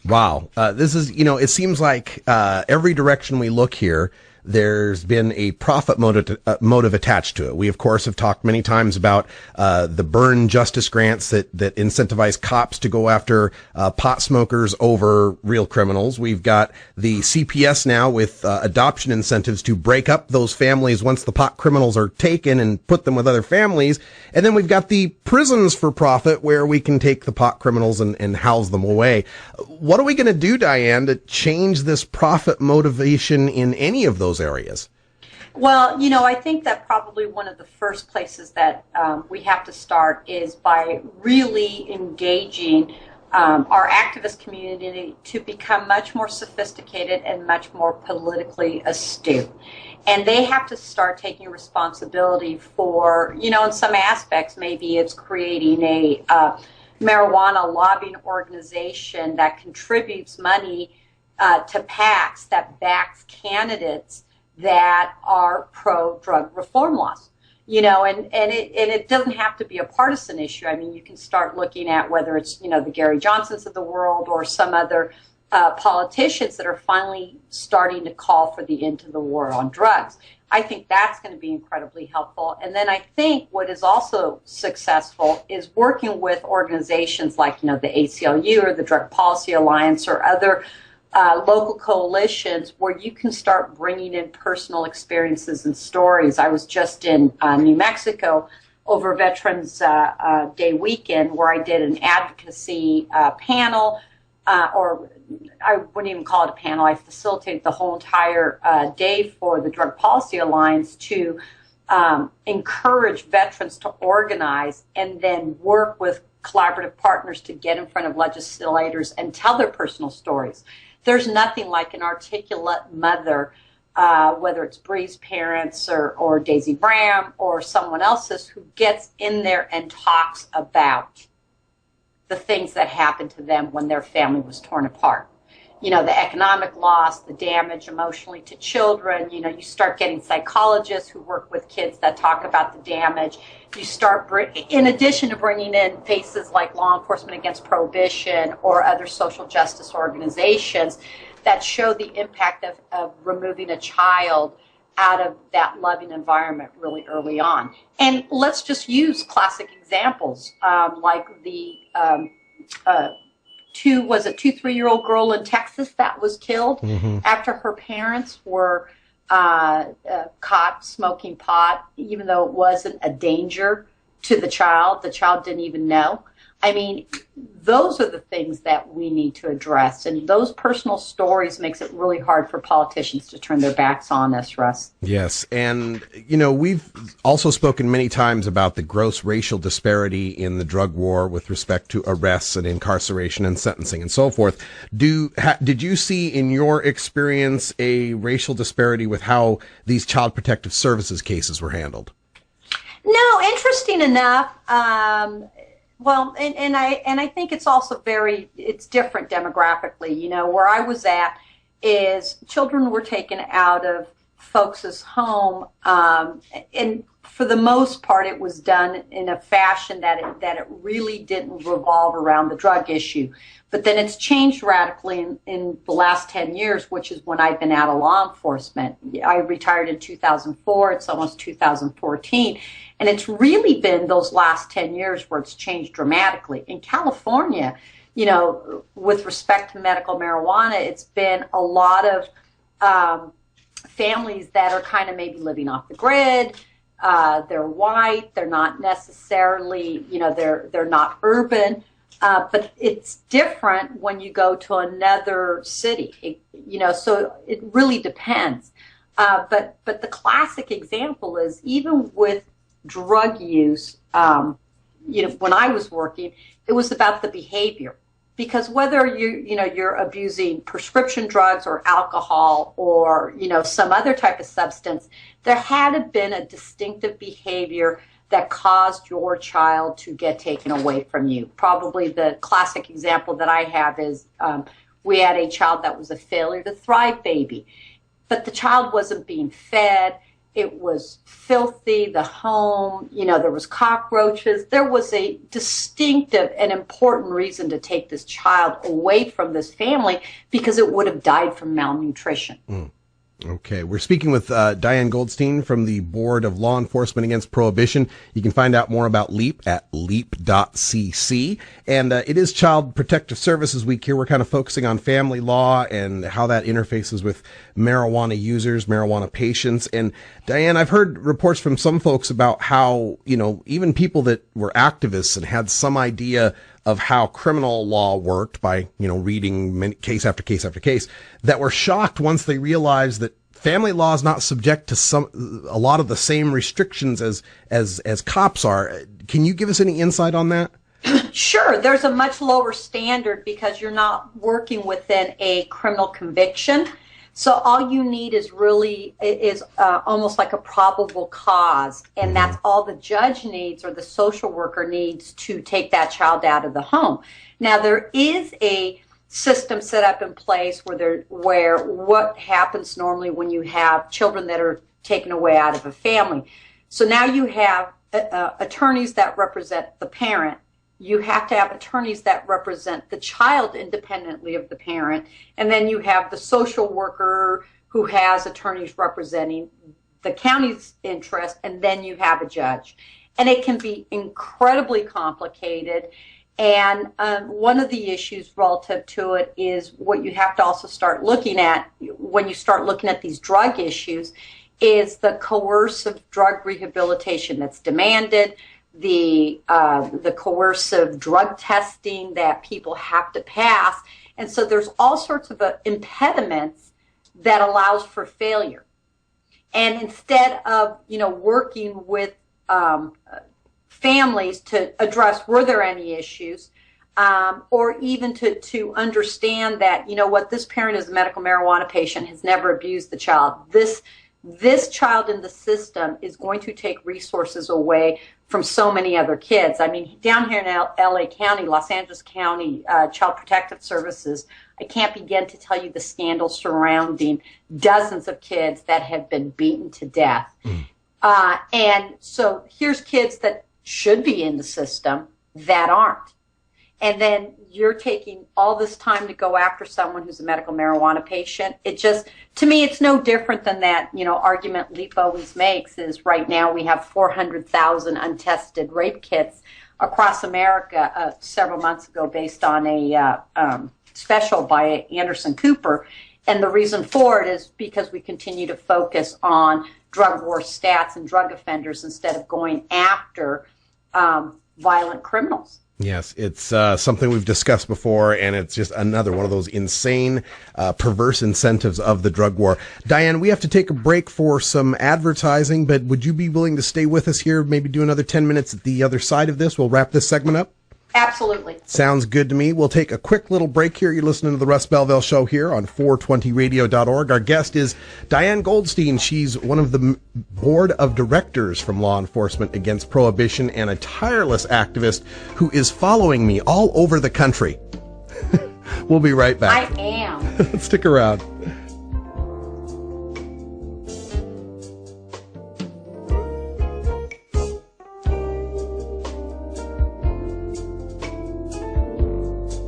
Wow. This is, it seems like every direction we look here, there's been a profit motive attached to it. We, of course, have talked many times about the burn justice grants that incentivize cops to go after pot smokers over real criminals. We've got the CPS now with adoption incentives to break up those families once the pot criminals are taken and put them with other families. And then we've got the prisons for profit where we can take the pot criminals and house them away. What are we going to do, Diane, to change this profit motivation in any of those areas? Well, I think that probably one of the first places that we have to start is by really engaging our activist community to become much more sophisticated and much more politically astute. And they have to start taking responsibility for, in some aspects, maybe it's creating a marijuana lobbying organization that contributes money to PACs that backs candidates that are pro-drug reform laws, and it doesn't have to be a partisan issue. I mean, you can start looking at whether it's, the Gary Johnsons of the world or some other politicians that are finally starting to call for the end to the war on drugs. I think that's going to be incredibly helpful. And then I think what is also successful is working with organizations like, the ACLU or the Drug Policy Alliance or other local coalitions where you can start bringing in personal experiences and stories. I was just in New Mexico over Veterans Day weekend where I did an advocacy panel, or I wouldn't even call it a panel. I facilitated the whole entire day for the Drug Policy Alliance to encourage veterans to organize and then work with collaborative partners to get in front of legislators and tell their personal stories. There's nothing like an articulate mother whether it's Bree's parents or Daisy Bram or someone else's, who gets in there and talks about the things that happened to them when their family was torn apart. You know, the economic loss, the damage emotionally to children. You know, you start getting psychologists who work with kids that talk about the damage. You start, in addition to bringing in faces like Law Enforcement Against Prohibition or other social justice organizations that show the impact of removing a child out of that loving environment really early on. And let's just use classic examples, like the 3-year-old girl in Texas that was killed after her parents were caught smoking pot, even though it wasn't a danger to the child. The child didn't even know. I mean, those are the things that we need to address, and those personal stories makes it really hard for politicians to turn their backs on us, Russ. Yes, and, you know, we've also spoken many times about the gross racial disparity in the drug war with respect to arrests and incarceration and sentencing and so forth. Did you see in your experience a racial disparity with how these Child Protective Services cases were handled? No, interesting enough. Well, and I think it's also it's different demographically. You know, where I was at is children were taken out of folks' home, and for the most part, it was done in a fashion that it really didn't revolve around the drug issue. But then it's changed radically in the last 10 years, which is when I've been out of law enforcement. I retired in 2004. It's almost 2014. And it's really been those last 10 years where it's changed dramatically. In California, you know, with respect to medical marijuana, it's been a lot of families that are kind of maybe living off the grid. They're white. They're not necessarily, you know, they're not urban. But it's different when you go to another city, you know, so it really depends. But the classic example is even with drug use, you know, when I was working, it was about the behavior. Because whether you're abusing prescription drugs or alcohol or, you know, some other type of substance, there had to been a distinctive behavior that caused your child to get taken away from you. Probably the classic example that I have is we had a child that was a failure to thrive baby, but the child wasn't being fed. It was filthy, the home, you know, there was cockroaches. There was a distinctive and important reason to take this child away from this family because it would have died from malnutrition. Okay, we're speaking with Diane Goldstein from the Board of Law Enforcement Against Prohibition. You can find out more about LEAP at leap.cc. And it is Child Protective Services Week here. We're kind of focusing on family law and how that interfaces with marijuana users, marijuana patients. And Diane, I've heard reports from some folks about how, you know, even people that were activists and had some idea of how criminal law worked by, you know, reading case after case after case, that were shocked once they realized that family law is not subject to a lot of the same restrictions as cops are. Can you give us any insight on that? Sure. There's a much lower standard because you're not working within a criminal conviction. So all you need is almost like a probable cause, and that's all the judge needs or the social worker needs to take that child out of the home. Now there is a system set up in place where what happens normally when you have children that are taken away out of a family. So now you have attorneys that represent the parent. You have to have attorneys that represent the child independently of the parent. And then you have the social worker who has attorneys representing the county's interest. And then you have a judge. And it can be incredibly complicated. And one of the issues relative to it is what you have to also start looking at when you start looking at these drug issues is the coercive drug rehabilitation that's demanded, the coercive drug testing that people have to pass. And so there's all sorts of impediments that allows for failure. And instead of, you know, working with families to address were there any issues, or even to understand that, you know what, this parent is a medical marijuana patient, has never abused the child. This child in the system is going to take resources away from so many other kids. I mean, down here in LA County, Los Angeles County Child Protective Services, I can't begin to tell you the scandals surrounding dozens of kids that have been beaten to death. And so here's kids that should be in the system that aren't. And then you're taking all this time to go after someone who's a medical marijuana patient. It just, to me, it's no different than that, you know, argument Leap always makes is right now we have 400,000 untested rape kits across America several months ago based on a special by Anderson Cooper. And the reason for it is because we continue to focus on drug war stats and drug offenders instead of going after violent criminals. Yes, it's something we've discussed before, and it's just another one of those insane, perverse incentives of the drug war. Diane, we have to take a break for some advertising, but would you be willing to stay with us here, maybe do another 10 minutes at the other side of this? We'll wrap this segment up. Absolutely. Sounds good to me. We'll take a quick little break here. You're listening to the Russ Belville Show here on 420radio.org. Our guest is Diane Goldstein. She's one of the board of directors from Law Enforcement Against Prohibition and a tireless activist who is following me all over the country. We'll be right back. I am. Stick around.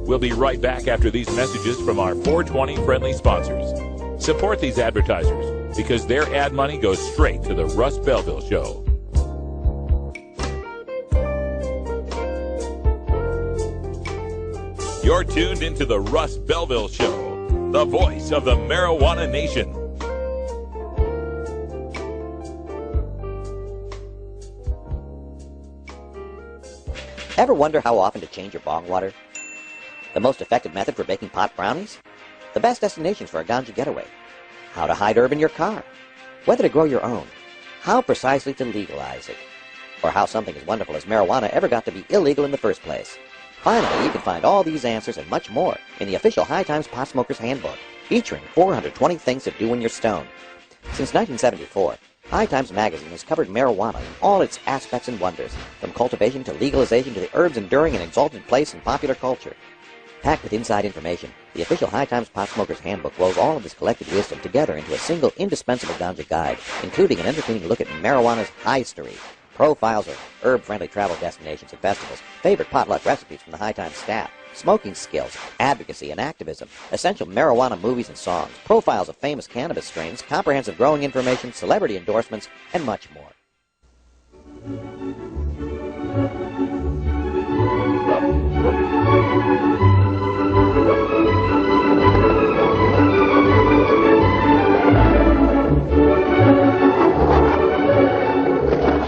We'll be right back after these messages from our 420 friendly sponsors. Support these advertisers because their ad money goes straight to the Russ Belville Show. You're tuned into the Russ Belville Show, the voice of the marijuana nation. Ever wonder how often to change your bong water? The most effective method for baking pot brownies? The best destinations for a ganja getaway? How to hide herb in your car? Whether to grow your own? How precisely to legalize it? Or how something as wonderful as marijuana ever got to be illegal in the first place? Finally, you can find all these answers and much more in the official High Times Pot Smoker's Handbook, featuring 420 things to do when you're stoned. Since 1974, High Times magazine has covered marijuana in all its aspects and wonders, from cultivation to legalization to the herb's enduring and exalted place in popular culture. Packed with inside information, the official High Times Pot Smoker's Handbook rolls all of this collected wisdom together into a single indispensable ganja guide, including an entertaining look at marijuana's history, profiles of herb-friendly travel destinations and festivals, favorite potluck recipes from the High Times staff, smoking skills, advocacy and activism, essential marijuana movies and songs, profiles of famous cannabis strains, comprehensive growing information, celebrity endorsements, and much more.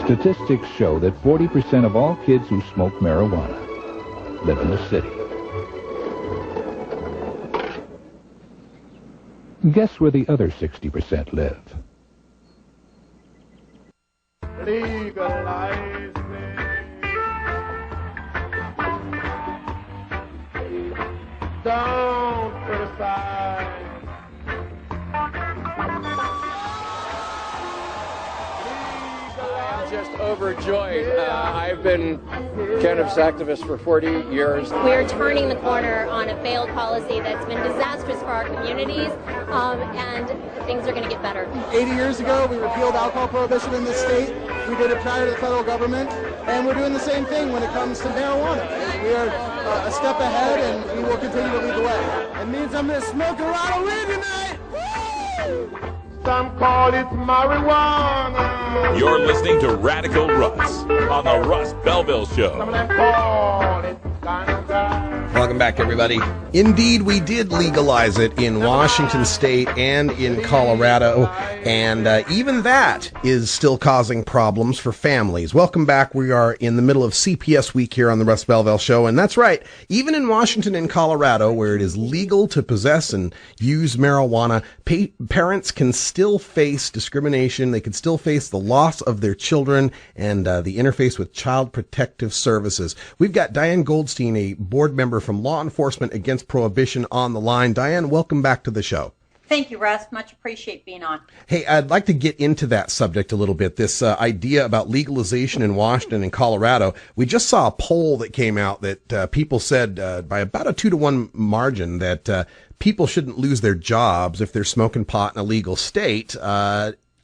Statistics show that 40% of all kids who smoke marijuana live in the city. Guess where the other 60% live? Legalize it. Don't criticize. Just overjoyed. I've been cannabis activist for 40 years. We're turning the corner on a failed policy that's been disastrous for our communities, and things are going to get better. 80 years ago, we repealed alcohol prohibition in this state. We did it prior to the federal government, and we're doing the same thing when it comes to marijuana. We are a step ahead, and we will continue to lead the way. It means I'm going to smoke a lot of weed tonight. Woo! Some call it marijuana. You're listening to Radical Russ on the Russ Belville Show. Welcome Welcome back, everybody. Indeed, we did legalize it in Washington State and in Colorado, and even that is still causing problems for families. Welcome back. We are in the middle of CPS week here on the Russ Belville Show, and that's right. Even in Washington and Colorado, where it is legal to possess and use marijuana, parents can still face discrimination. They can still face the loss of their children and the interface with Child Protective Services. We've got Diane Goldstein, a board member from Law Enforcement Against Prohibition, on the line. Diane, welcome back to the show. Thank you, Russ. Much appreciate being on. Hey, I'd like to get into that subject a little bit, this idea about legalization in Washington and Colorado. We just saw a poll that came out that people said by about a 2-to-1 margin that people shouldn't lose their jobs if they're smoking pot in a legal state.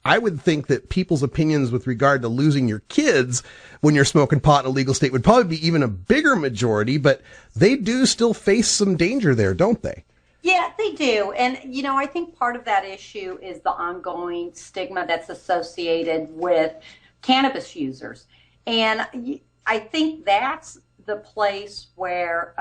I would think that people's opinions with regard to losing your kids when you're smoking pot in a legal state would probably be even a bigger majority, but they do still face some danger there, don't they? Yeah, they do. And, you know, I think part of that issue is the ongoing stigma that's associated with cannabis users. And I think that's the place where,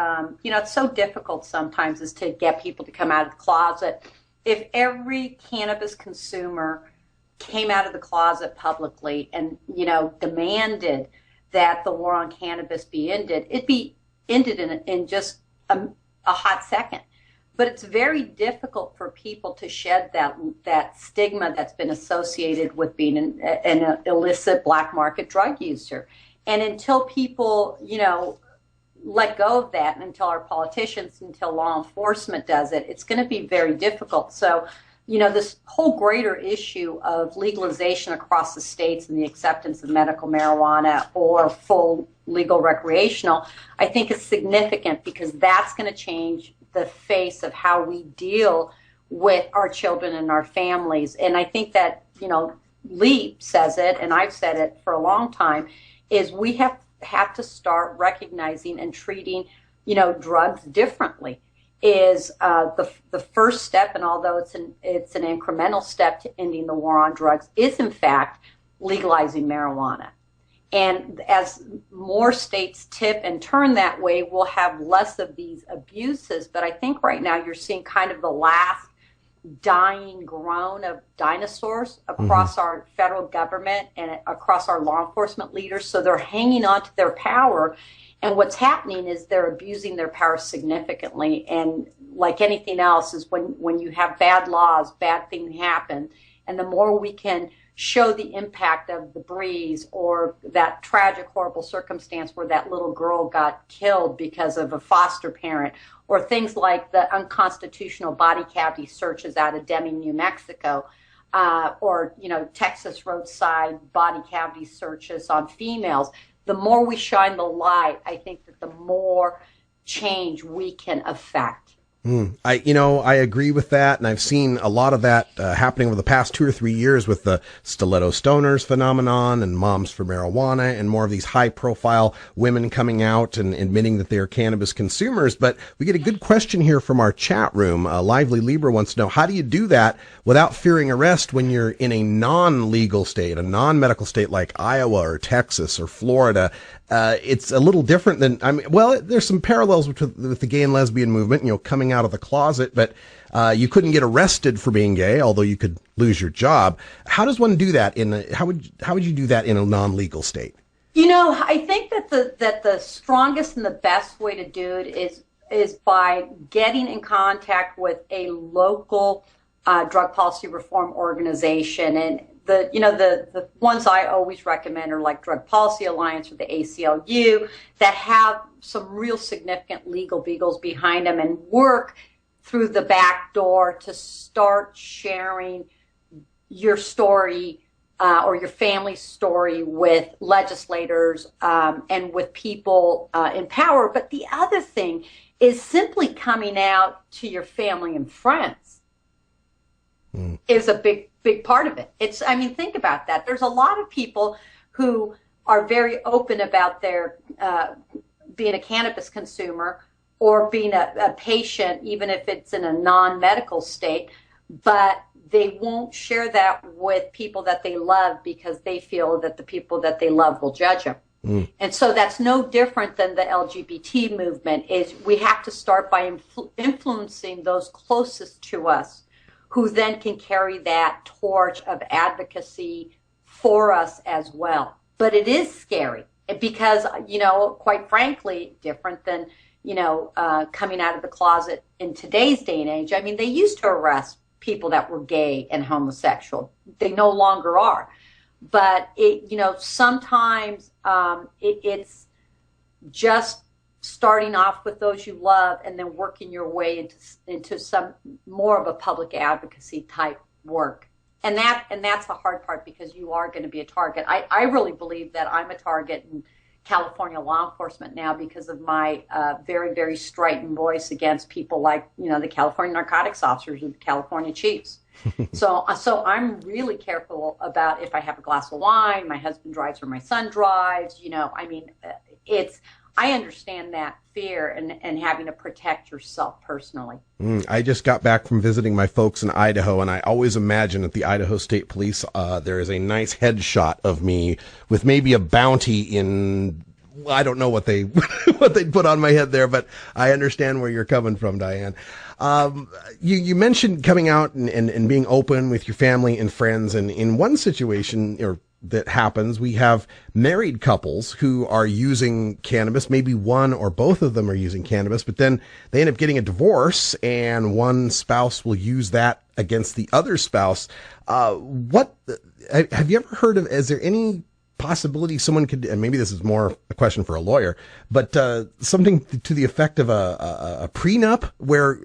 you know, it's so difficult sometimes is to get people to come out of the closet. If every cannabis consumer came out of the closet publicly and, you know, demanded that the war on cannabis be ended, it'd be ended in just a hot second. But it's very difficult for people to shed that stigma that's been associated with being an illicit black market drug user. And until people, you know, let go of that, and until our politicians, until law enforcement does it, it's going to be very difficult. So, you know, this whole greater issue of legalization across the states and the acceptance of medical marijuana or full legal recreational, I think is significant because that's going to change the face of how we deal with our children and our families. And I think that, you know, LEAP says it, and I've said it for a long time, is we have to start recognizing and treating, you know, drugs differently. Is the first step, and although it's an incremental step to ending the war on drugs, is in fact legalizing marijuana. And as more states tip and turn that way, we'll have less of these abuses. But I think right now you're seeing kind of the last dying groan of dinosaurs across our federal government and across our law enforcement leaders. So they're hanging on to their power. And what's happening is they're abusing their power significantly. And like anything else is when you have bad laws, bad things happen. And the more we can show the impact of the breeze or that tragic, horrible circumstance where that little girl got killed because of a foster parent, or things like the unconstitutional body cavity searches out of Deming, New Mexico, or, you know, Texas roadside body cavity searches on females. The more we shine the light, I think that the more change we can affect. I agree with that, and I've seen a lot of that happening over the past 2 or 3 years with the stiletto stoners phenomenon and Moms for Marijuana and more of these high-profile women coming out and admitting that they are cannabis consumers. But we get a good question here from our chat room. Lively Libra wants to know, how do you do that without fearing arrest when you're in a non-legal state, a non-medical state like Iowa or Texas or Florida? It's a little different than, there's some parallels with the gay and lesbian movement, you know, coming out of the closet, but you couldn't get arrested for being gay, although you could lose your job. How does one do that how would you do that in a non-legal state? You know, I think that the strongest and the best way to do it is by getting in contact with a local drug policy reform organization. And the ones I always recommend are like Drug Policy Alliance or the ACLU that have some real significant legal beagles behind them and work through the back door to start sharing your story or your family's story with legislators and with people in power. But the other thing is simply coming out to your family and friends is a big part of it. Think about that. There's a lot of people who are very open about their being a cannabis consumer or being a patient, even if it's in a non-medical state, but they won't share that with people that they love because they feel that the people that they love will judge them. And so that's no different than the LGBT movement. Is we have to start by influencing those closest to us, who then can carry that torch of advocacy for us as well. But it is scary because, quite frankly, different than, coming out of the closet in today's day and age. I mean, they used to arrest people that were gay and homosexual. They no longer are. But sometimes it's just starting off with those you love and then working your way into some more of a public advocacy type work. And that's the hard part, because you are going to be a target. I really believe that I'm a target in California law enforcement now because of my very, very strident voice against people like, the California narcotics officers or the California chiefs. So I'm really careful about if I have a glass of wine, my husband drives or my son drives, I understand that fear and having to protect yourself personally. I just got back from visiting my folks in Idaho, and I always imagine at the Idaho State Police, there is a nice headshot of me with maybe a bounty in, I don't know what they put on my head there, but I understand where you're coming from, Diane. You mentioned coming out and being open with your family and friends, and in one situation that happens, we have married couples who are using cannabis. Maybe one or both of them are using cannabis, but then they end up getting a divorce, and one spouse will use that against the other spouse. What have you ever heard of? Is there any possibility someone could, and maybe this is more a question for a lawyer, but something to the effect of a prenup where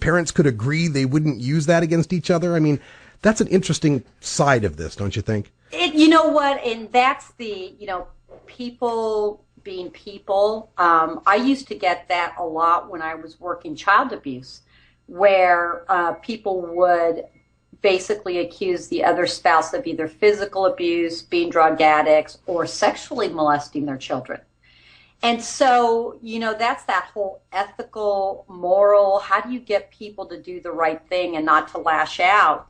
parents could agree they wouldn't use that against each other? I mean, that's an interesting side of this, don't you think? You know what? And that's the, people being people. I used to get that a lot when I was working child abuse, where people would basically accuse the other spouse of either physical abuse, being drug addicts, or sexually molesting their children. And so, that's that whole ethical, moral, how do you get people to do the right thing and not to lash out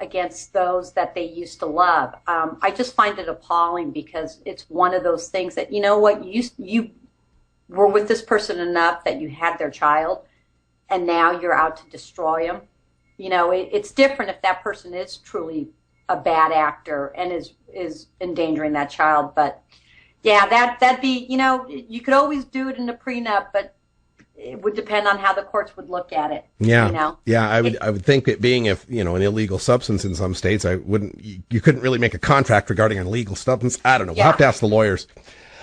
against those that they used to love? I just find it appalling, because it's one of those things that, you were with this person enough that you had their child, and now you're out to destroy them. It's different if that person is truly a bad actor and is endangering that child. But yeah, that'd be, you could always do it in a prenup, but it would depend on how the courts would look at it. Yeah. Yeah. I would think it being, if, an illegal substance in some states, you couldn't really make a contract regarding an illegal substance. I don't know. We'll have to ask the lawyers.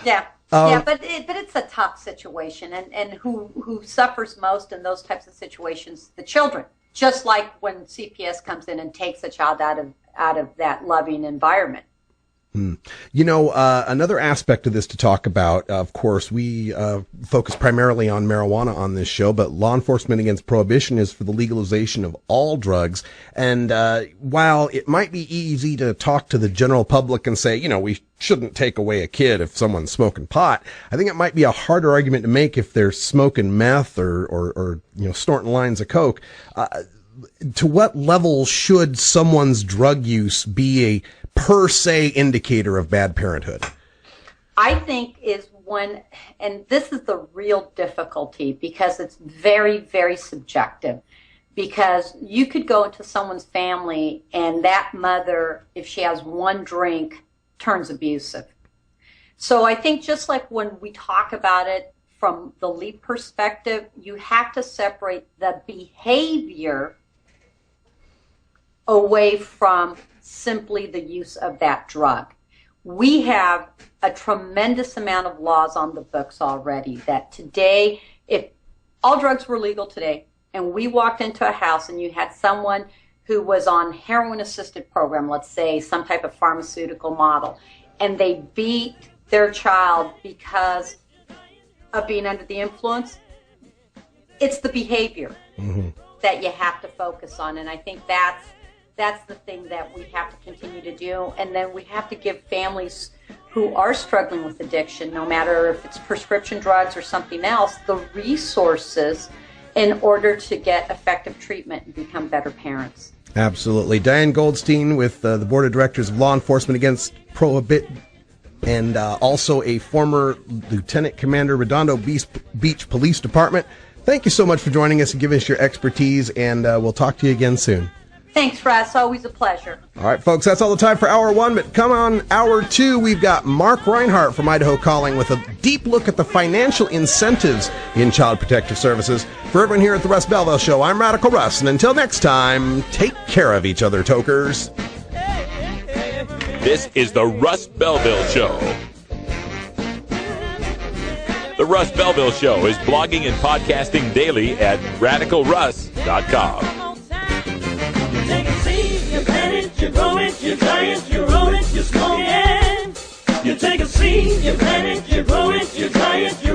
Yeah. But it's a tough situation, and who suffers most in those types of situations? The children. Just like when CPS comes in and takes a child out of that loving environment. Another aspect of this to talk about, of course, we focus primarily on marijuana on this show, but Law Enforcement Against Prohibition is for the legalization of all drugs. And while it might be easy to talk to the general public and say, we shouldn't take away a kid if someone's smoking pot, I think it might be a harder argument to make if they're smoking meth or snorting lines of coke. To what level should someone's drug use be a per se indicator of bad parenthood? I think is one, and this is the real difficulty, because it's very, very subjective. Because you could go into someone's family and that mother, if she has one drink, turns abusive. So I think just like when we talk about it from the LEAP perspective, you have to separate the behavior away from simply the use of that drug. We have a tremendous amount of laws on the books already that today, if all drugs were legal today and we walked into a house and you had someone who was on heroin-assisted program, let's say some type of pharmaceutical model, and they beat their child because of being under the influence, it's the behavior that you have to focus on. And I think that's the thing that we have to continue to do. And then we have to give families who are struggling with addiction, no matter if it's prescription drugs or something else, the resources in order to get effective treatment and become better parents. Absolutely. Diane Goldstein with the Board of Directors of Law Enforcement Against and also a former Lieutenant Commander, Redondo Beach Police Department. Thank you so much for joining us and giving us your expertise, and we'll talk to you again soon. Thanks, Russ. Always a pleasure. All right, folks, that's all the time for Hour 1, but come on Hour 2, we've got Mark Reinhart from Idaho Calling with a deep look at the financial incentives in Child Protective Services. For everyone here at the Russ Belville Show, I'm Radical Russ, and until next time, take care of each other, tokers. This is the Russ Belville Show. The Russ Belville Show is blogging and podcasting daily at RadicalRuss.com. You plant it, you grow it, you dry it, you roll it, you smoke it. You take a seed, you plant it, you grow it, you dry it, you